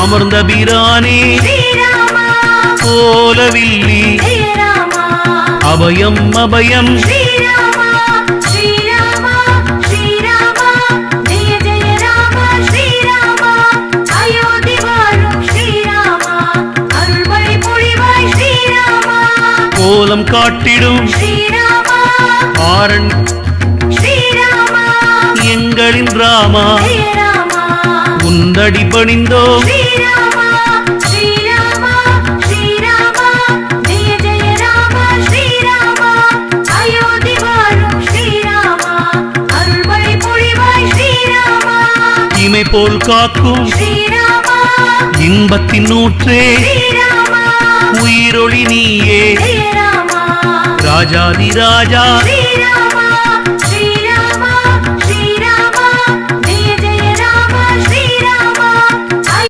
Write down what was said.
அமர்ந்த பிரானே கோலவில்லி அபயம் அபயம் கோலம் காட்டிடும் ஆரண் எங்களின் ராமா உந்தடி பணிந்தோம் இமை போல் காக்கும் இன்பத்தின் நூற்றே உயிரொளி நீயே ராஜாதி ராஜா